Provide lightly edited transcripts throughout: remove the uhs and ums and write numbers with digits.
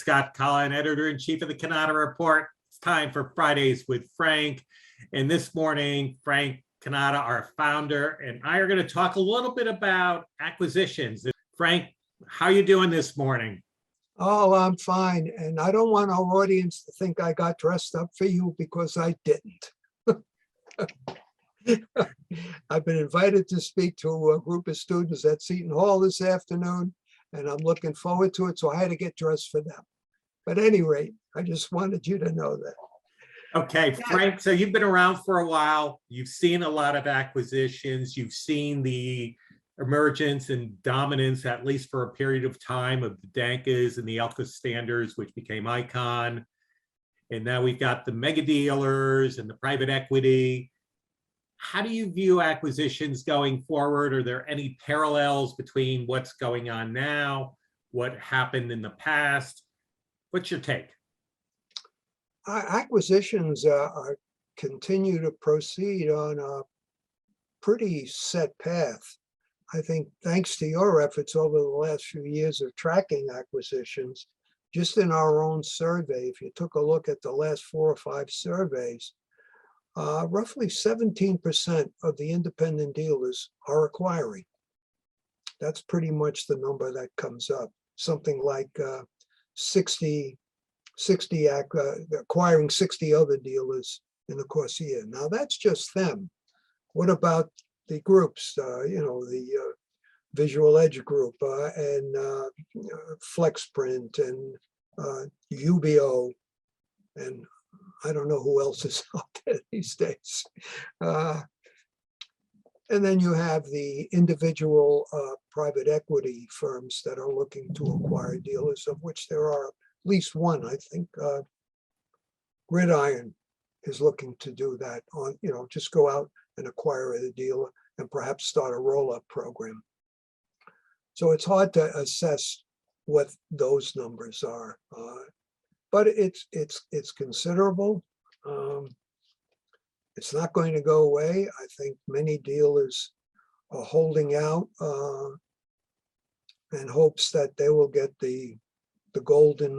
Scott Collin, editor-in-chief of the Cannata Report. It's time for Fridays with Frank. And this morning, Frank Cannata, our founder, and I are going to talk a little bit about acquisitions. Frank, how are you doing this morning? Oh, I'm fine. And I don't want our audience to think I got dressed up for you because I didn't. I've been invited to speak to a group of students at Seton Hall this afternoon, and I'm looking forward to it. So I had to get dressed for them. But at any rate, I just wanted you to know that. Okay, Frank, so you've been around for a while. You've seen a lot of acquisitions. You've seen the emergence and dominance, at least for a period of time, of the Dankas and the Alpha Standards, which became Icon. And now we've got the mega dealers and the private equity. How do you view acquisitions going forward? Are there any parallels between what's going on now, what happened in the past? What's your take? Acquisitions continue to proceed on a pretty set path. I think thanks to your efforts over the last few years of tracking acquisitions, just in our own survey, if you took a look at the last 4 or 5 surveys, roughly 17% of the independent dealers are acquiring. That's pretty much the number that comes up. Something like 60 acquiring 60 other dealers in the course of a year. Now that's just them. What about the groups? The Visual Edge Group and FlexPrint and UBO, and I don't know who else is out there these days. And then you have the individual private equity firms that are looking to acquire dealers, of which there are at least one. I think Gridiron is looking to do that on, just go out and acquire the dealer and perhaps start a roll-up program. So it's hard to assess what those numbers are, but it's considerable. It's not going to go away. I think many dealers are holding out in hopes that they will get the golden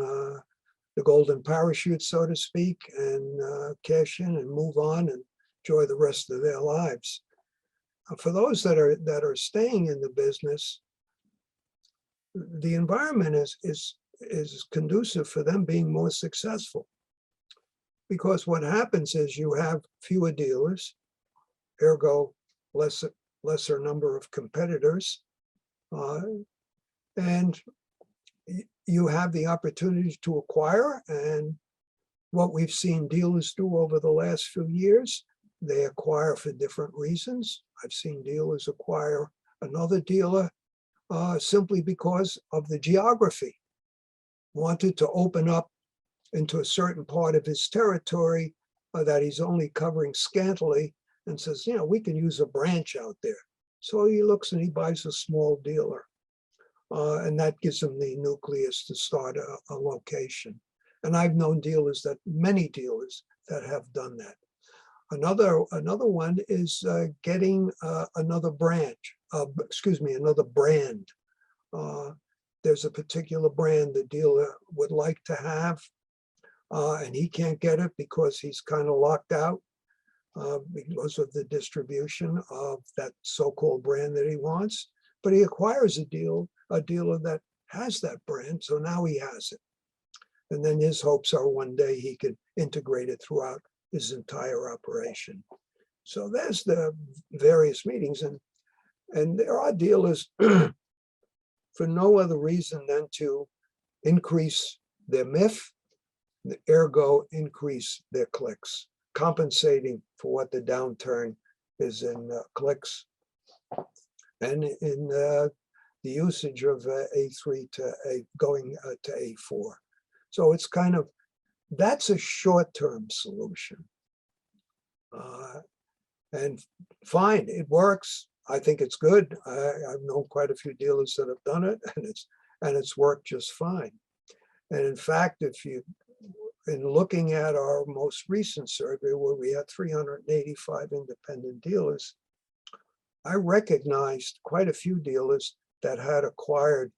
parachute, so to speak, and cash in and move on and enjoy the rest of their lives. For those that are staying in the business, the environment is conducive for them being more successful, because what happens is you have fewer dealers, ergo lesser number of competitors, and you have the opportunity to acquire. And what we've seen dealers do over the last few years, they acquire for different reasons. I've seen dealers acquire another dealer simply because of the geography. Wanted to open up into a certain part of his territory that he's only covering scantily, and says, we can use a branch out there. So he looks and he buys a small dealer. And that gives them the nucleus to start a location. And I've known many dealers that have done that. Another one is getting another branch, another brand. There's a particular brand the dealer would like to have, and he can't get it because he's kind of locked out because of the distribution of that so-called brand that he wants. But he acquires a dealer that has that brand, so now he has it. And then his hopes are one day he could integrate it throughout his entire operation. So there's the various meetings, and there are dealers for no other reason than to increase their MIF, ergo increase their clicks, compensating for what the downturn is in clicks and in the usage of A3 to going to A4. So it's that's a short-term solution. And fine, it works. I think it's good. I've known quite a few dealers that have done it, and it's worked just fine. And in fact, in looking at our most recent survey, where we had 385 independent dealers, I recognized quite a few dealers that had acquired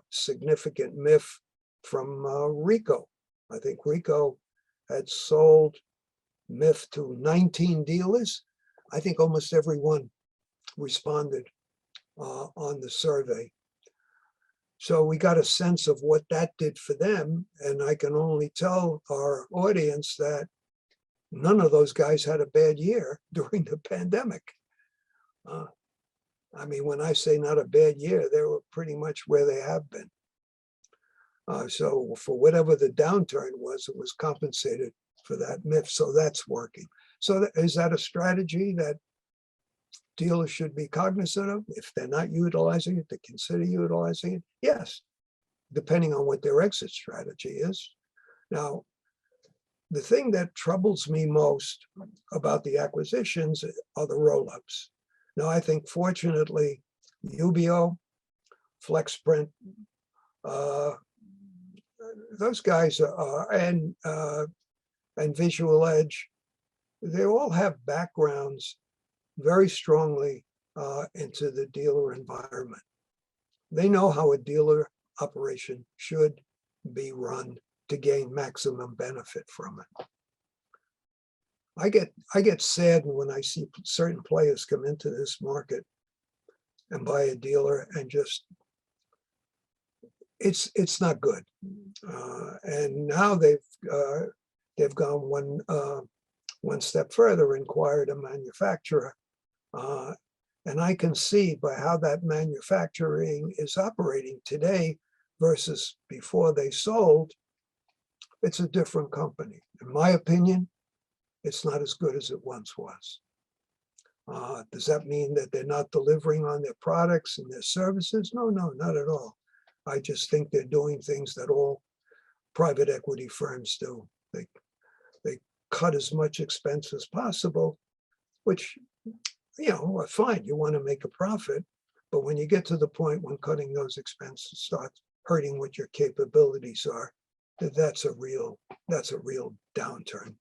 significant MIF from Rico. I think Rico had sold MIF to 19 dealers. I think almost everyone responded on the survey. So we got a sense of what that did for them. And I can only tell our audience that none of those guys had a bad year during the pandemic. I mean, when I say not a bad year, they were pretty much where they have been. So for whatever the downturn was, it was compensated for that MIF. So that's working. So is that a strategy that dealers should be cognizant of? If they're not utilizing it, to consider utilizing it? Yes, depending on what their exit strategy is. Now, the thing that troubles me most about the acquisitions are the roll-ups. Now, I think fortunately, UBO, FlexPrint, those guys are, and Visual Edge, they all have backgrounds very strongly into the dealer environment. They know how a dealer operation should be run to gain maximum benefit from it. I get saddened when I see certain players come into this market and buy a dealer and just, it's not good. And now they've gone one step further and acquired a manufacturer. And I can see by how that manufacturing is operating today versus before they sold, it's a different company. In my opinion, it's not as good as it once was. Does that mean that they're not delivering on their products and their services? No, not at all. I just think they're doing things that all private equity firms do. They cut as much expense as possible, which, you know, fine, you want to make a profit, but when you get to the point when cutting those expenses starts hurting what your capabilities are, that's a real downturn.